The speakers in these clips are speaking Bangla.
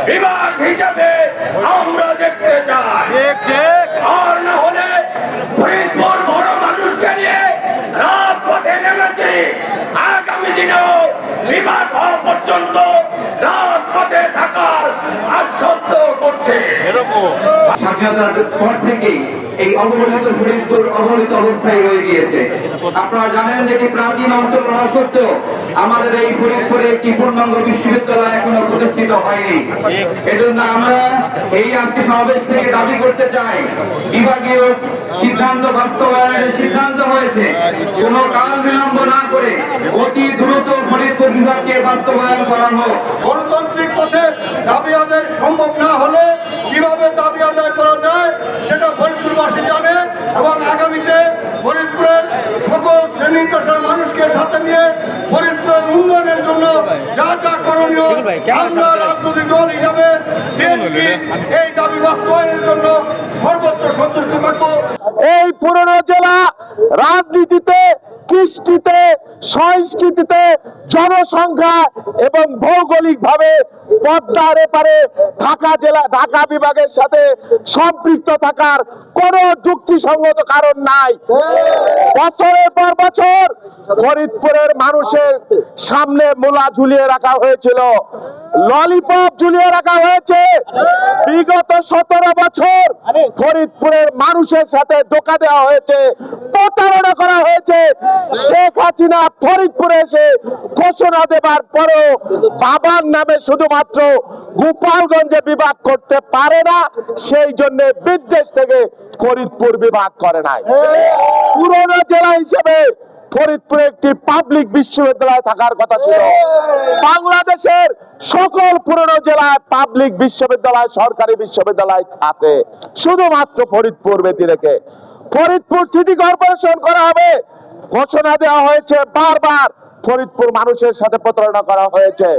বিভাগ হিসাবে আমরা দেখতে চাই। আর না হলে ফরিদপুর বড় মানুষকে নিয়ে রাজপথে নেমেছি। আগামী দিনেও বিভাগ হওয়া পর্যন্ত রাজপথে থাকার আশ্বস্ত করছে। স্বাধীনতার পর থেকেই এই অবহেলিত ফরিদপুর অবহেলিত অবস্থায় রয়ে গিয়েছে। আপনারা জানেন যে প্রাচীন অঞ্চল হওয়া সত্ত্বেও আমাদের এই ফরিদপুরে একটি পূর্ণাঙ্গ বিশ্ববিদ্যালয় এখনো প্রতিষ্ঠিত হয়নি। এজন্য আমরা এই আজকে সমাবেশ থেকে দাবি করতে চাই, বিভাগীয় সিদ্ধান্ত বাস্তবায়নের সিদ্ধান্ত হয়েছে, কোনো কাল বিলম্ব না করে অতি দ্রুত ফরিদপুর বিভাগকে বাস্তবায়ন করা হোক। গণতান্ত্রিক পথে দাবি আদায় সম্ভব না হলে কিভাবে দাবি আদায় করা যায় সেটা ফরিদপুরবাসী জানে এবং আগামীতে ফরিদপুরের সকল শ্রেণী পেশার মানুষকে সাথে নিয়ে ফরিদপুরের উন্নয়নের জন্য যা যা করণীয় আমরা রাজনৈতিক দল হিসাবে এই দাবি বাস্তবায়নের জন্য সর্বোচ্চ সন্তুষ্ট থাকবো। এই পুরনো জেলা রাজনীতিতে, কৃষ্টিতে, সংস্কৃতিতে, জনসংখ্যা এবং ভৌগোলিক ভাবে পদ্মার এপারে ঢাকা বিভাগের সাথে সম্পৃক্ত থাকার কোন যুক্তিসঙ্গত কারণ নাই। বছরের পর বছর ফরিদপুরের মানুষের সামনে মূলা ঝুলিয়ে রাখা হয়েছিল, ললিপপ ঝুলিয়ে রাখা হয়েছে। বিগত 17 বছর ফরিদপুরের মানুষের সাথে ধোঁকা দেওয়া হয়েছে, প্রতারণা করা হয়েছে। শেখ হাসিনা ফরিদপুরে এসে ঘোষণা দেবার পরেও বাবার নামে শুধুমাত্র গোপালগঞ্জে বিভাগ করতে পারে না, সেই জন্য বিদেশ থেকে ফরিদপুর বিভাগ করে নাই। পুরনো জেলা হিসেবে ফরিদপুরে একটি পাবলিক বিশ্ববিদ্যালয় থাকার কথা ছিল। বাংলাদেশের সকল পুরনো জেলায় পাবলিক বিশ্ববিদ্যালয়, সরকারি বিশ্ববিদ্যালয় আছে, শুধুমাত্র ফরিদপুর ব্যতী রেখে ফরিদপুর সিটি কর্পোরেশন করা হবে ঘোষণা দেওয়া হয়েছে। বারবার ফরিদপুর মানুষের সাথে প্রতারণা করা হয়েছে।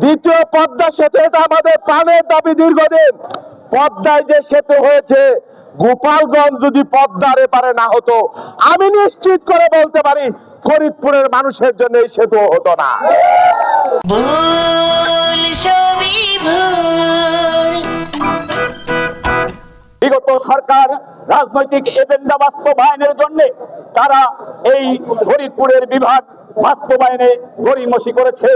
দ্বিতীয় পদ্মা সেতু, এটা আমাদের প্রাণের দাবি দীর্ঘদিন। পদ্মায় যে সেতু হয়েছে, গোপালগঞ্জ যদি পদ্মার এপারে না হতো, আমি নিশ্চিত করে বলতে পারি ফরিদপুরের মানুষের জন্য এই সেতু হতো না। বিগত সরকার রাজনৈতিক এজেন্ডা বাস্তবায়নের জন্য তারা এই ফরিদপুরের বিভাগ বাস্তবায়নে গড়িমসি করেছে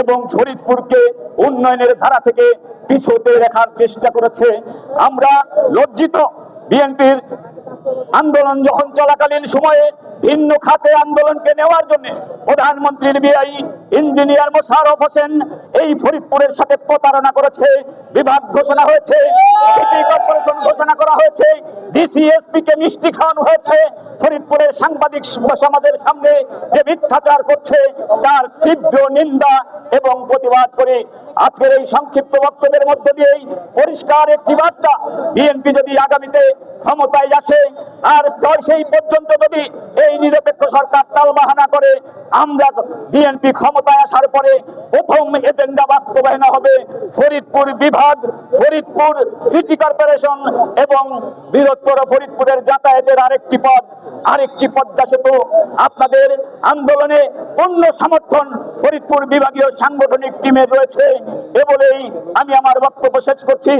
এবং ফরিদপুরকে উন্নয়নের ধারা থেকে পিছুতে রাখার চেষ্টা করেছে। আমরা লজ্জিত। বিএনপির আন্দোলন যখন চলাকালীন সময়ে ভিন্ন খাতে আন্দোলনকে নেওয়ার জন্য প্রধানমন্ত্রীর বিআই ইঞ্জিনিয়ার মোশাররফ হোসেন এই ফরিদপুরের সাথে প্রতারণা করেছে। বিভাগ ঘোষণা হয়েছে, সিটি কর্পোরেশন ঘোষণা করা হয়েছে, ডিসিএসপি কে মিষ্টি খাওয়ানো হয়েছে। ফরিদপুরের সাংবাদিক সমাজের সামনে যে মিথ্যাচার করছে তার তীব্র নিন্দা এবং প্রতিবাদ করে আজকের এই সংক্ষিপ্ত বক্তব্যের মধ্যে দিয়েই পরিষ্কার একটি বার্তা, বিএনপি যদি আগামীতে ক্ষমতায় আসে আর সেই পর্যন্ত যদি এই নিরপেক্ষ সরকার টালবাহানা করে, আমরা বিএনপি ক্ষমতায় আসার পরে প্রথম এজেন্ডা বাস্তবায়ন হবে ফরিদপুর বিভাগ, ফরিদপুর সিটি কর্পোরেশন এবং বৃহত্তর ফরিদপুরের যাতায়াতের আরেকটি পদ্মা সেতু। আপনাদের আন্দোলনে পূর্ণ সমর্থন ফরিদপুর বিভাগীয় সাংগঠনিক টিমের রয়েছে। এ বলেই আমি আমার বক্তব্য শেষ করছি।